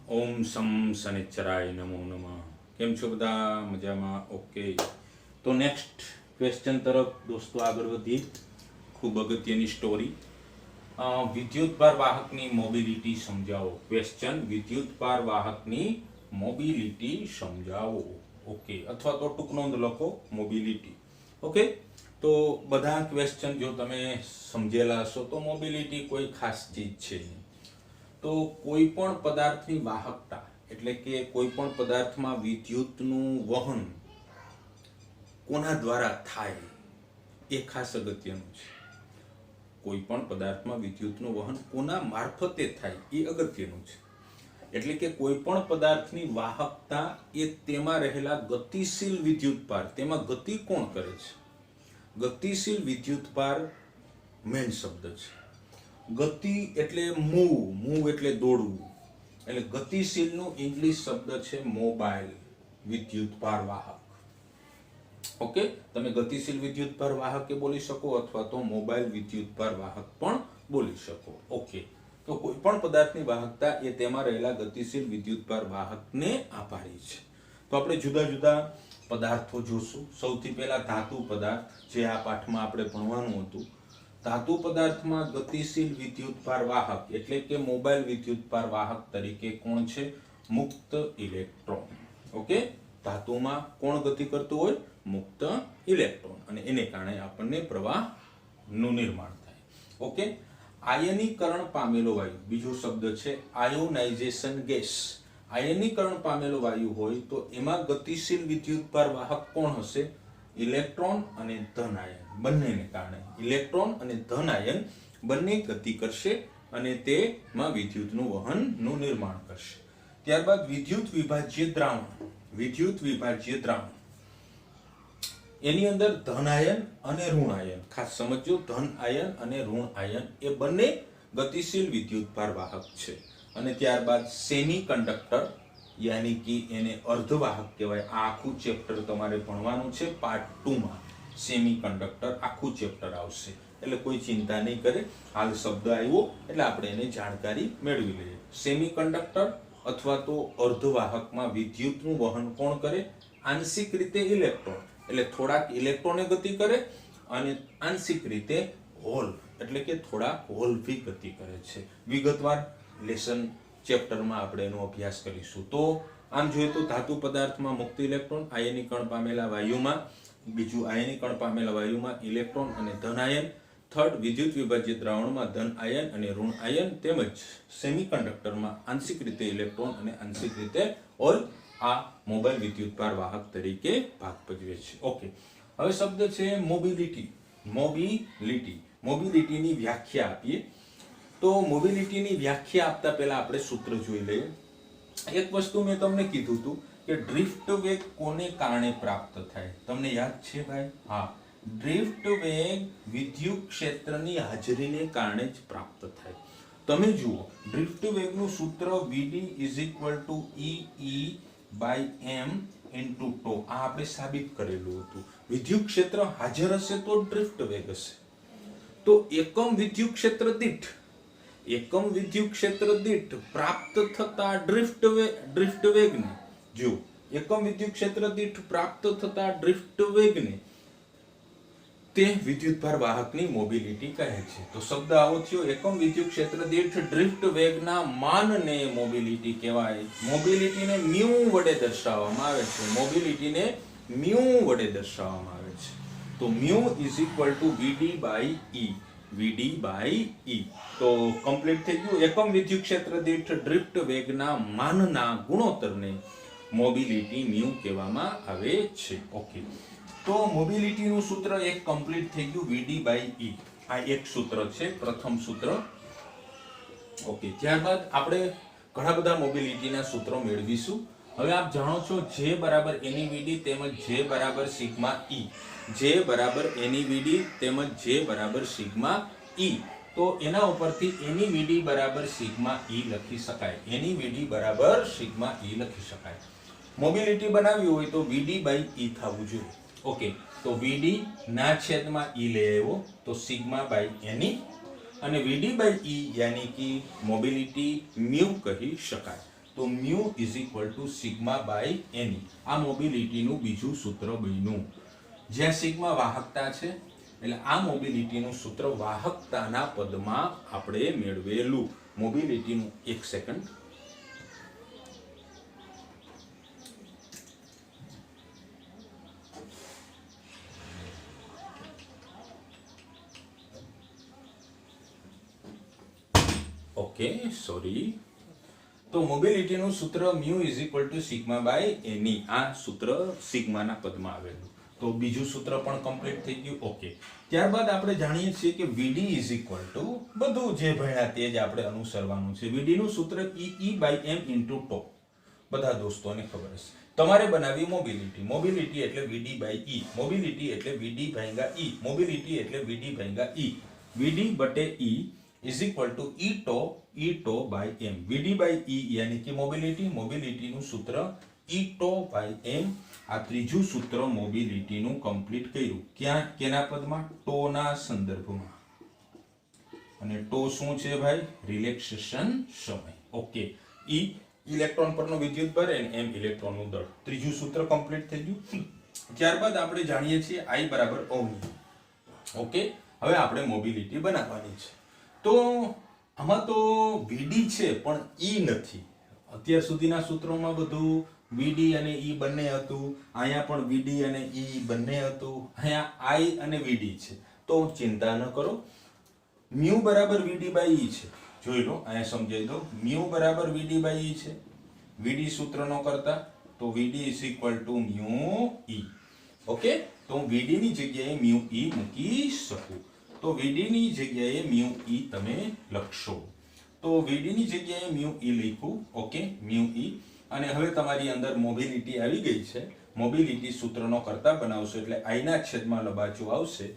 ઓમ સમ શનિચરાય નમો નમઃ. કેમ છો બધા? મજામાં? ઓકે. તો નેક્સ્ટ ક્વેશ્ચન તરફ દોસ્તો આગળ વધીએ. ખૂબ અગત્યની સ્ટોરી. વિદ્યુતભાર વાહકની મોબિલિટી સમજાવો. ક્વેશ્ચન: વિદ્યુતભાર વાહકની મોબિલિટી સમજાવો. ઓકે, અથવા તો ટૂંક નોંધ લખો મોબિલિટી. ઓકે, તો બધા ક્વેશ્ચન જો તમે સમજેલા હશો તો મોબિલિટી કોઈ ખાસ ચીજ છે નહીં. તો કોઈ પણ પદાર્થની વાહકતા એટલે કે કોઈ પણ પદાર્થમાં વિદ્યુતનું વહન કોના દ્વારા થાય એ ખાસ અગત્યનું છે. કોઈ પણ પદાર્થમાં વિદ્યુતનું વહન કોના મારફતે થાય એ અગત્યનું છે. એટલે કે કોઈ પણ પદાર્થની વાહકતા એ તેમાં રહેલા ગતિશીલ વિદ્યુતભાર, તેમાં ગતિ કોણ કરે છે? ગતિશીલ વિદ્યુતભાર મેઇન શબ્દ છે. ગતિ એટલે મૂવ એટલે દોડવું. એટલે ગતિશીલનું ઇંગ્લિશ શબ્દ છે મોબાઈલ વિદ્યુતભાર વાહક. ઓકે, તમે ગતિશીલ વિદ્યુતભાર વાહક એ બોલી શકો અથવા તો મોબાઈલ વિદ્યુતભાર વાહક પણ બોલી શકો. ઓકે, તો કોઈ પણ પદાર્થની વાહકતા એ તેમાં રહેલા ગતિશીલ વિદ્યુતભાર વાહકને આભારી છે. તો આપણે જુદા જુદા પદાર્થો જોશું. સૌથી પહેલા ધાતુ પદાર્થ, જે આ પાઠમાં આપણે ભણવાનું હતું. ધાતુ પદાર્થમાં ગતિશીલ વિદ્યુતભાર વાહક એટલે કે મોબાઈલ વિદ્યુતભાર વાહક તરીકે કોણ છે? મુક્ત ઇલેક્ટ્રોન. ઓકે, ધાતુમાં કોણ ગતિ કરતું હોય? મુક્ત ઇલેક્ટ્રોન, અને એને કારણે આપણને પ્રવાહનું નિર્માણ થાય. ઓકે, આયનીકરણ પામેલો વાયુ, બીજો શબ્દ છે આયોનાઇઝેશન ગેસ. આયનીકરણ પામેલો વાયુ હોય તો એમાં ગતિશીલ વિદ્યુતભાર વાહક કોણ હશે? ઇલેક્ટ્રોન અને ધન આયન. બંનેને કારણે ઇલેક્ટ્રોન અને ધન આયન બંને ગતિ કરશે અને તેમાં વિદ્યુતનું વહનનું નિર્માણ કરશે. ત્યારબાદ વિદ્યુત વિભાજ્ય દ્રાવણ. વિદ્યુત વિભાજ્ય દ્રાવણ એની અંદર ધન આયન અને ઋણ આયન, ખાસ સમજો, ધન આયન અને ઋણ આયન એ બંને ગતિશીલ વિદ્યુતભાર વાહક છે. અને ત્યારબાદ સેમી કંડક્ટર, યાની કે એને અર્ધવાહક કહેવાય. આ આખું ચેપ્ટર તમારે ભણવાનું છે પાર્ટ 2 માં. સેમી કંડક્ટર આખું ચેપ્ટર આવશે, એટલે કોઈ ચિંતા નહીં કરે. હાલ શબ્દ આવ્યો એટલે આપણે એને જાણકારી મેળવી લઈએ. સેમી કંડક્ટર અથવા તો અર્ધવાહકમાં વિદ્યુતનું વહન કોણ કરે? આંશિક રીતે ઇલેક્ટ્રોન, એટલે થોડાક ઇલેક્ટ્રોને ગતિ કરે, અને આંશિક રીતે હોલ એટલે કે થોડાક હોલથી ગતિ કરે છે. વિગતવાર લેસન ચેપ્ટરમાં આપણે એનો અભ્યાસ કરીશું. તો આમ જોઈએ તો ધાતુ પદાર્થમાં મુક્ત ઇલેક્ટ્રોન, આયનીકરણ પામેલા વાયુમાં, બીજું આયનીકરણ પામેલા વાયુમાં ઇલેક્ટ્રોન અને ધન આયન, થર્ડ વિદ્યુત વિભાજ્ય દ્રાવણમાં ધન આયન અને ઋણ આયન, તેમજ સેમીકન્ડક્ટરમાં આંશિક રીતે ઇલેક્ટ્રોન અને આંશિક રીતે હોલ આ મોબાઈલ વિદ્યુતભાર વાહક તરીકે ભાગ ભજવે છે. ઓકે, હવે શબ્દ છે મોબિલિટી. મોબિલિટીની વ્યાખ્યા આપીએ. તો મોબિલિટીની વ્યાખ્યા આપતા પહેલા આપણે સૂત્ર જોઈ લઈએ. એક વસ્તુ મેં તમને કીધું હતું કે ડ્રિફ્ટ વેગ કોને કારણે પ્રાપ્ત થાય? તમને યાદ છે ભાઈ? હા, ડ્રિફ્ટ વેગ વિદ્યુત ક્ષેત્રની હાજરીને કારણે જ પ્રાપ્ત થાય. તમે જુઓ, ડ્રિફ્ટ વેગનું સૂત્ર Vd E/m × τ. આ આપણે સાબિત કરેલું હતું. વિદ્યુત ક્ષેત્ર હાજર હશે તો ડ્રિફ્ટ વેગ હશે. તો એકમ વિદ્યુત ક્ષેત્ર દીઠ પ્રાપ્ત થતા ડ્રિફ્ટ વેગને જો એકમ વિદ્યુત ક્ષેત્ર દીઠ પ્રાપ્ત થતા ડ્રિફ્ટ વેગને તે વિદ્યુતભાર વાહકની મોબિલિટી કહે છે. તો શબ્દ આવો થયો, એકમ વિદ્યુત ક્ષેત્ર દીઠ ડ્રિફ્ટ વેગના માનને મોબિલિટી કહેવાય. મોબિલિટીને મ્યુ વડે દર્શાવવામાં આવે છે. તો મ્યુ Vd/E. તો કમ્પ્લીટ થઈ ગયું. એકમ વિદ્યુત ક્ષેત્ર દીઠ ડ્રિફ્ટ વેગના માનના ગુણોત્તરને મોબિલિટી મ્યુ કહેવામાં આવે છે. ઓકે, તો મોબિલિટીનું સૂત્ર એક કમ્પ્લીટ થઈ ગયું, Vd/E. આ એક સૂત્ર છે, પ્રથમ સૂત્ર. ઓકે, ત્યારબાદ આપણે ઘણા બધા મોબિલિટીના સૂત્રો મેળવીશું. હવે આપ જાણો છો J બરાબર NeVd તેમજ J બરાબર સિગ્મા E. J બરાબર NeVd તેમજ J બરાબર સિગ્મા E. તો એના ઉપરથી NeVd બરાબર સિગ્મા E લખી શકાય. NeVd બરાબર સિગ્મા E લખી શકાય. મોબિલિટી બનાવવી હોય તો Vd/E થવું જોઈએ. ઓકે, તો Vd ના છેદમાં E લઈ આવ્યો તો સિગ્મા/Ne, અને Vd/E યાની કે મોબિલિટી મ્યુ કહી શકાય. તો mu is equal to sigma by n e. આ મોબિલિટીનું બીજું સૂત્ર બન્યું. જ્યાં સિગ્મા વાહકતા છે એટલે આ મોબિલિટીનું સૂત્ર વાહકતાના પદમાં આપણે મેળવેલું. મોબિલિટીનું 1 સેકન્ડ. Okay, sorry. તો મોબિલિટીનું સૂત્ર mu is equal to sigma by n e. આ સૂત્ર સિગ્માના પદમાં આવેલું. તો બીજું સૂત્ર પણ કમ્પ્લીટ થઈ ગયું. ઓકે, ત્યારબાદ આપણે જાણીએ છીએ કે VD ઇઝ ઇક્વલ ટુ બધું જે ભણ્યા તે જ આપણે અનુસરવાનું છે. VD નું સૂત્ર E by M into tau. બધા દોસ્તોને ખબર હશે. તમારે બનાવી મોબિલિટી. મોબિલિટી એટલે VD બાય E. મોબિલિટી એટલે VD ભાગ્યા E. મોબિલિટી એટલે VD ભાગ્યા E. VD બટે E is equal to E tau by M. VD by E યાની કે મોબિલિટી. મોબિલિટીનું સૂત્ર E ટો બાય M. આ ત્રીજું સૂત્ર મોબિલિટીનું કમ્પ્લીટ કર્યું. ક્યાં? કેના પદમાં? ટોના સંદર્ભમાં. અને ટો શું છે ભાઈ? રિલેક્સેશન સમય. ઓકે, E ઇલેક્ટ્રોન પરનો વિદ્યુત ભાર અને M ઇલેક્ટ્રોનનું દળ. ત્રીજું સૂત્ર કમ્પ્લીટ થઈ ગયું. ત્યારબાદ આપણે જાણીએ છીએ I બરાબર ઓહ્મ. ઓકે, હવે આપણે મોબિલિટી બનાવવાની છે. તો આમાં તો VD છે પણ E નથી. અત્યાર સુધીના સૂત્રોમાં બધું VD અને E બંને હતું. અહીંયા પણ VD અને E બંને હતું. અહીંયા I અને VD છે. તો ચિંતા ન કરો. મ્યુ બરાબર VD બાય E છે. જોઈ લો, અહીંયા સમજાઈ દો. મ્યુ બરાબર VD બાય E છે. VD સૂત્ર નો કરતા તો VD is equal two mu E. Okay, તો હું VD ની જગ્યાએ મ્યુ E મૂકી શકું. તો VD ની જગ્યાએ મ્યુ E તમે લખશો. તો VD ની જગ્યાએ મ્યુ E લખ્યું. Okay, mu E. અને હવે તમારી અંદર મોબિલિટી આવી ગઈ છે. મોબિલિટી સૂત્રનો કરતા બનાવશો એટલે I ના છેદમાં લંબાચું આવશે.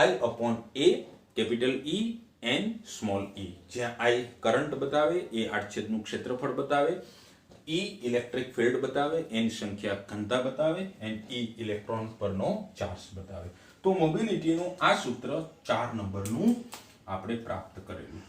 I upon A capital E n small e. જ્યાં I કરંટ બતાવે, A આડછેદનું ક્ષેત્રફળ બતાવે, E ઇલેક્ટ્રિક ફિલ્ડ બતાવે, n સંખ્યા ઘનતા બતાવે and E ઇલેક્ટ્રોન પરનો ચાર્જ બતાવે. તો મોબિલિટીનું આ સૂત્ર 4 નંબરનું આપણે પ્રાપ્ત કરેલું.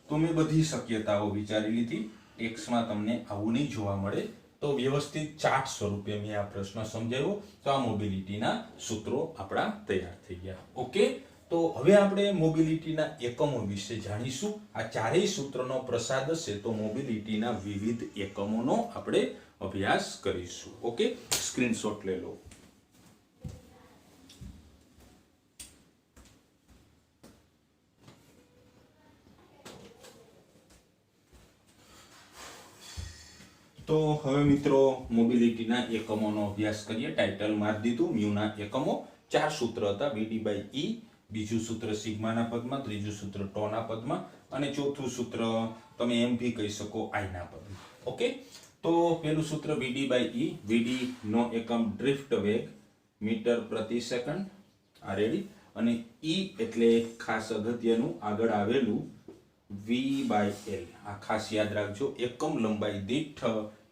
તો મેં બધી શક્યતાઓ વિચારી લીધી. ટેક્સ્ટમાં તમને આવું નહીં જોવા મળે. તો વ્યવસ્થિત ચાર્ટ સ્વરૂપે મેં આ પ્રશ્ન સમજાવ્યો. તો આ મોબિલિટીના સૂત્રો આપણા તૈયાર થઈ ગયા. ઓકે, તો હવે આપણે મોબિલિટીના એકમો વિશે જાણીશું. આ ચારેય સૂત્રનો પ્રસાદ હશે તો મોબિલિટીના વિવિધ એકમોનો આપણે અભ્યાસ કરીશું. ઓકે, સ્ક્રીનશોટ લઈ લો. તો હવે મિત્રો મોબિલિટીના એકમોનો અભ્યાસ કરીએ. ટાઇટલ મારી દીધું મ્યુના એકમો. 4 સૂત્ર હતા. VD બાય E, બીજું સૂત્ર સિગ્માના પદમાં, ત્રીજું સૂત્ર ટોના પદમાં અને ચોથું સૂત્ર તમે એમ ભી કહી શકો I ના પદમાં. ઓકે, તો પહેલું સૂત્ર VD બાય E. VD નો એકમ ડ્રિફ્ટ વેગ મીટર પ્રતિ સેકન્ડ. આ રેડી. અને E એટલે ખાસ અગત્યનું આગળ આવેલું V બાય L. આ ખાસ યાદ રાખજો. એકમ લંબાઈ દીઠ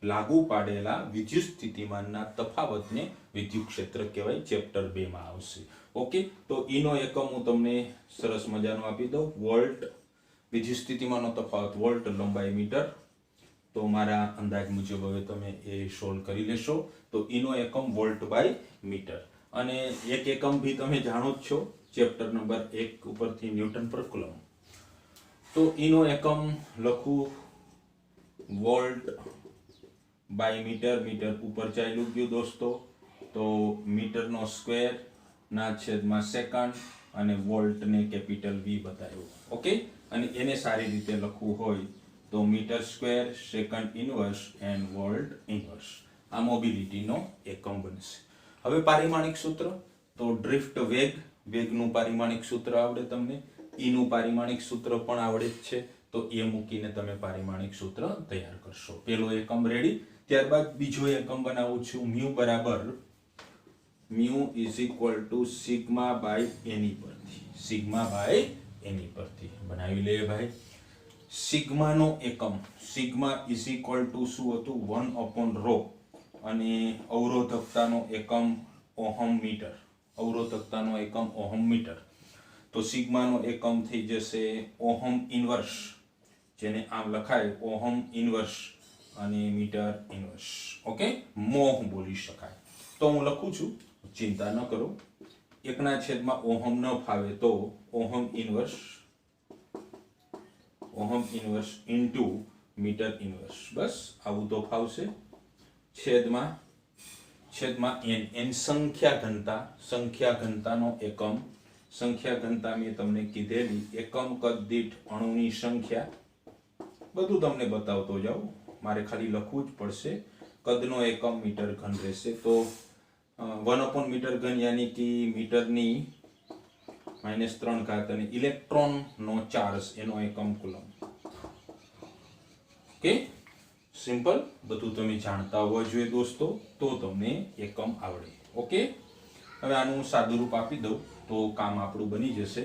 લાગુ પાડેલા વિદ્યુત સ્થિતિમાનના તફાવતને વિદ્યુત ક્ષેત્ર કહેવાય. ચેપ્ટર 2 માં આવશે. ઓકે, તો E નો એકમ હું તમને સરસ મજાનો આપી દઉં. વોલ્ટ. વિદ્યુત સ્થિતિમાનનો તફાવત વોલ્ટ, લંબાઈ મીટર. તો મારા અંદાજ મુજબ હવે તમે એ સોલ્વ કરી લેશો. તો E નો એકમ વોલ્ટ બાય મીટર. અને એક એકમ ભી તમે જાણો જ છો ચેપ્ટર નંબર 1 ઉપરથી ન્યૂટન પર કુલમ. તો E નો એકમ લખું વોલ્ટ બાય મીટર. મીટર ઉપર ચાલ્યું ગયું દોસ્તો. તો મીટરનો સ્ક્વેર ના છેદમાં સેકન્ડ અને વોલ્ટને કેપિટલ V બતાવ્યું. ઓકે, અને એને સારી રીતે લખવું હોય તો metre square second inverse and volt inverse. આ મોબિલિટીનો એકમ બનશે. હવે પારિમાણિક સૂત્ર. તો ડ્રિફ્ટ વેગ. વેગનું પારિમાણિક સૂત્ર આવડે તમને. E નું પારિમાણિક સૂત્ર પણ આવડે જ છે. તો એ મૂકીને તમે પારિમાણિક સૂત્ર તૈયાર કરશો. પહેલો એકમ રેડી. ત્યારબાદ બીજો એકમ બનાવું છું. મ્યુ બરાબર mu is equal to sigma by n e પરથી. સિગ્મા બાય એની પરથી બનાવી લઈએ ભાઈ. સિગ્માનો એકમ. સિગ્મા ઇઝ ઇક્વલ ટુ શું હતું? 1/ρ. અને અવરોધકતાનો એકમ ઓહમ મીટર. અવરોધકતાનો એકમ ઓહમ મીટર. તો સિગ્માનો એકમ થઈ જશે ઓહમ ઇનવર્સ. જેને આમ લખાય ઓહમ ઇનવર્સ. અને મીટર ઇન્વર્સ. ઓકે, મોહ બોલી શકાય. તો હું લખું છું, ચિંતા ન કરો. 1/માં ઓહમ ન ફાવે તો ohm inverse into metre inverse. બસ આવું તો ફાવશે. છેદમાં n સંખ્યા ઘનતાનો એકમ. સંખ્યા ઘનતા મેં તમને કીધેલી, એકમ કદ દીઠ અણુની સંખ્યા. બધું તમને બતાવતો જાઉં, મારે ખાલી લખવું જ પડશે. કદનો એકમ મીટર ઘન રહેશે. તો 1 મીટર ઘન યાની કે મીટરની -3 અને ઇલેક્ટ્રોનનો ચાર્જ એનો એકમ કુલમ. Okay, simple. બધું તમે જાણતા હોવા જોઈએ દોસ્તો, તો તમને એકમ આવડે. ઓકે, હવે આનું સાદુરૂપ આપી દઉં તો કામ આપણું બની જશે.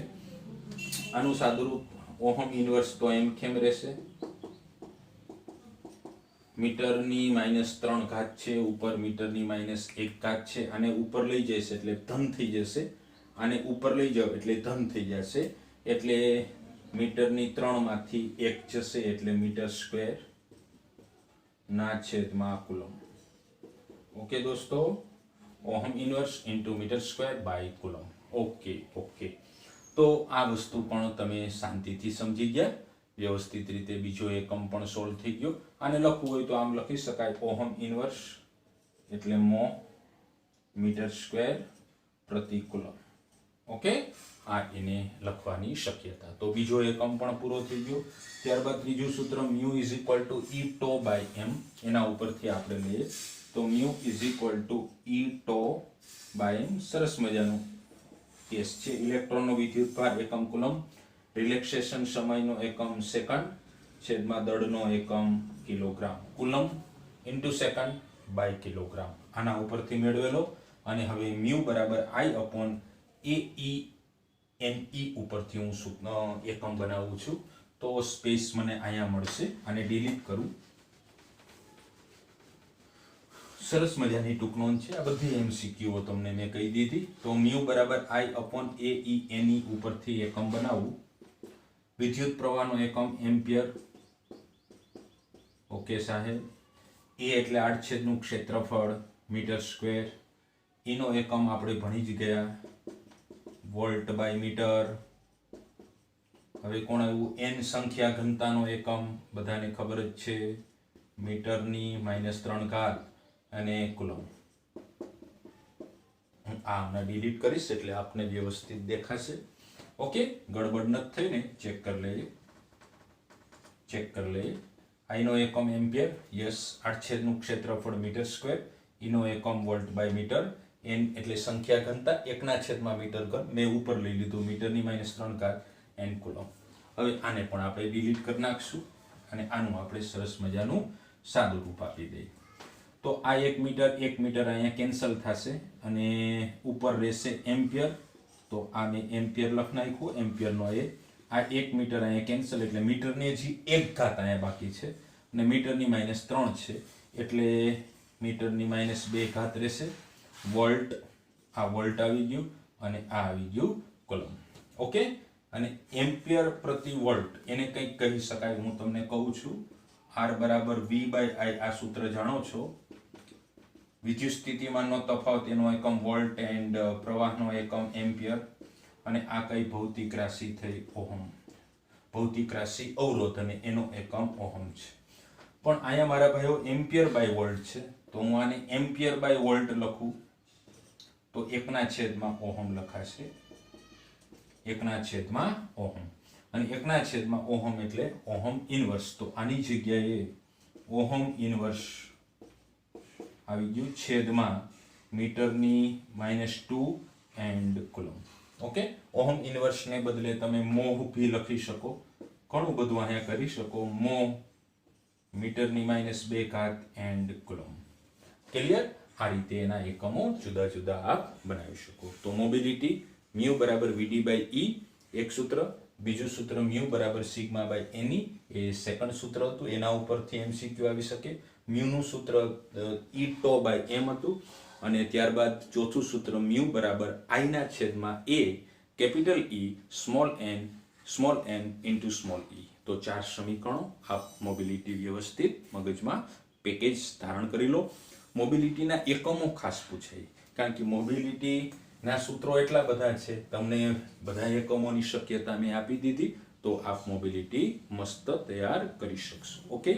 આનું સાદુરૂપ ઓહમ ઇન્વર્સ તો એમ કેમ રહેશે, મીટરની -3 છે, ઉપર મીટરની -1 છે. આને ઉપર લઈ જશે એટલે ધન થઈ જશે, આને ઉપર લઈ જાવ એટલે ધન થઈ જશે. એટલે મીટરની 3 માંથી 1 જશે એટલે મીટર સ્ક્વેર ના છેદમાં કુલમ. ઓકે દોસ્તો, ohm inverse into metre square by coulomb. Okay. તો આ વસ્તુ પણ તમે શાંતિથી સમજી ગયા. વ્યવસ્થિત રીતે બીજો એકમ પણ સોલ્વ થઈ ગયો. આને લખવું હોય તો આમ લખી શકાય, ઓહમ ઇન્વર્સ એટલે મો મીટર સ્ક્વેર પ્રતિ કુલમ. ઓકે, આ એને લખવાની શક્યતા. તો બીજો એકમ પણ પૂરો થઈ ગયો. ત્યારબાદ ત્રીજું સૂત્ર μ = E τ / m. એના ઉપરથી આપણે લઈએ તો μ = E τ / m. સરસ મજાનું કેસ છે. ઇલેક્ટ્રોનનો વિદ્યુતભાર એકમ કુલમ, રિલેક્સેશન સમયનો એકમ સેકન્ડ, છેદમાં દળનો એકમ kilogram. Coulomb into second by kilogram. આના ઉપરથી મેળવેલો. અને હવે μ = I/AE ઉપરથી હું એકમ બનાવું છું. તો સ્પેસ મને અહીંયા મળશે. આને ડિલીટ કરું. સરસ મજાની ટૂંક નોંધ છે. આ બધી MCQ તમને મેં કહી દીધી. તો μ = I/AE ઉપરથી એકમ બનાવવું. વિદ્યુત પ્રવાહનો એકમ એમ્પિયર. ઓકે સાહેબ. A એટલે આડછેદનું ક્ષેત્રફળ મીટર સ્ક્વેર. નો એકમ આપણે ભણી જ ગયા, વોલ્ટ બાય મીટર. હવે કોણ આવ્યું, n સંખ્યા ઘનતાનો એકમ, બધાને ખબર જ છે, મીટરની -3 અને કુલમ. હું આને ડિલીટ કરીશ એટલે આપને વ્યવસ્થિત દેખાશે. ઓકે, ગડબડ નથી થઈ ને? ચેક કરી લઈએ. I નો એકમ એમ્પિયર, યસ. આડછેદનું ક્ષેત્રફળ મીટર સ્ક્વેર. નો એકમ વોલ્ટ બાય મીટર. n એટલે સંખ્યા ઘનતા, 1/માં મીટર ઘન. મેં ઉપર લઈ લીધું મીટરની -3 n કુલમ. હવે આને પણ આપણે ડિલીટ કરી નાખશું અને આનું આપણે સરસ મજાનું સાદું રૂપ આપી દઈએ. તો આ 1 મીટર અહીંયા કેન્સલ થશે અને ઉપર રહેશે એમ્પિયર. તો આ મેં એમ્પિયર લખી નાખ્યું, એમ્પિયરનો એ. આ 1 મીટર અહીંયા કેન્સલ એટલે મીટરની હજી 1 ઘાત અહીંયા બાકી છે અને મીટરની -3 છે એટલે મીટરની -2 ઘાત રહેશે. વોલ્ટ, આ વોલ્ટ આવી ગયું અને આ આવી ગયું કુલમ. ઓકે, અને એમ્પિયર પ્રતિ વોલ્ટ એને કંઈક કહી શકાય. હું તમને કહું છું, R = V/I. આ સૂત્ર જાણો છો. વિદ્યુત સ્થિતિમાનનો તફાવત એનો એકમ વોલ્ટ એન્ડ પ્રવાહનો એકમ એમ્પિયર. અને આ કઈ ભૌતિક રાશિ થઈ, ઓહમ. ભૌતિક રાશિ અવરોધ અને એનો એકમ ઓહમ છે. પણ અહીંયા મારા ભાઈઓ એમ્પિયર બાય વોલ્ટ છે. તો હું આને એમ્પિયર બાય વોલ્ટ લખું તો 1/માં ઓહમ લખાશે. 1/માં ઓહમ. અને 1/માં ઓહમ એટલે ઓહમ ઇન્વર્સ. તો આની જગ્યાએ ઓહમ ઇન્વર્સ આવી ગયું, છેદમાં મીટરની -2 એન્ડ કુલમ. ઓકે, ઓહમ ઇન્વર્સને બદલે તમે મોહ ભી લખી શકો. ઘણું બધું અહીંયા કરી શકો. મોહ મીટરની -2 એન્ડ કુલમ. ક્લિયર? આ રીતે એના એકમો જુદા જુદા આપ બનાવી શકો. તો મોબિલિટી μ = VD/E એક સૂત્ર. બીજું સૂત્ર μ = σ/Ne એ સેકન્ડ સૂત્ર હતું. એના ઉપરથી MCQ આવી શકે. μ નું સૂત્ર E τ / m હતું. અને ત્યારબાદ ચોથું સૂત્ર μ = I/A, capital E, small n, small n into small e. તો 4 સમીકરણો આપ મોબિલિટી વ્યવસ્થિત મગજમાં પેકેજ ધારણ કરી લો. મોબિલિટીના એકમો ખાસ પૂછાય, કારણ કે મોબિલિટીના સૂત્રો એટલા બધા છે, તમને બધા એકમોની શક્યતા મેં આપી દીધી, તો આપ મોબિલિટી મસ્ત તૈયાર કરી શકશો. ઓકે.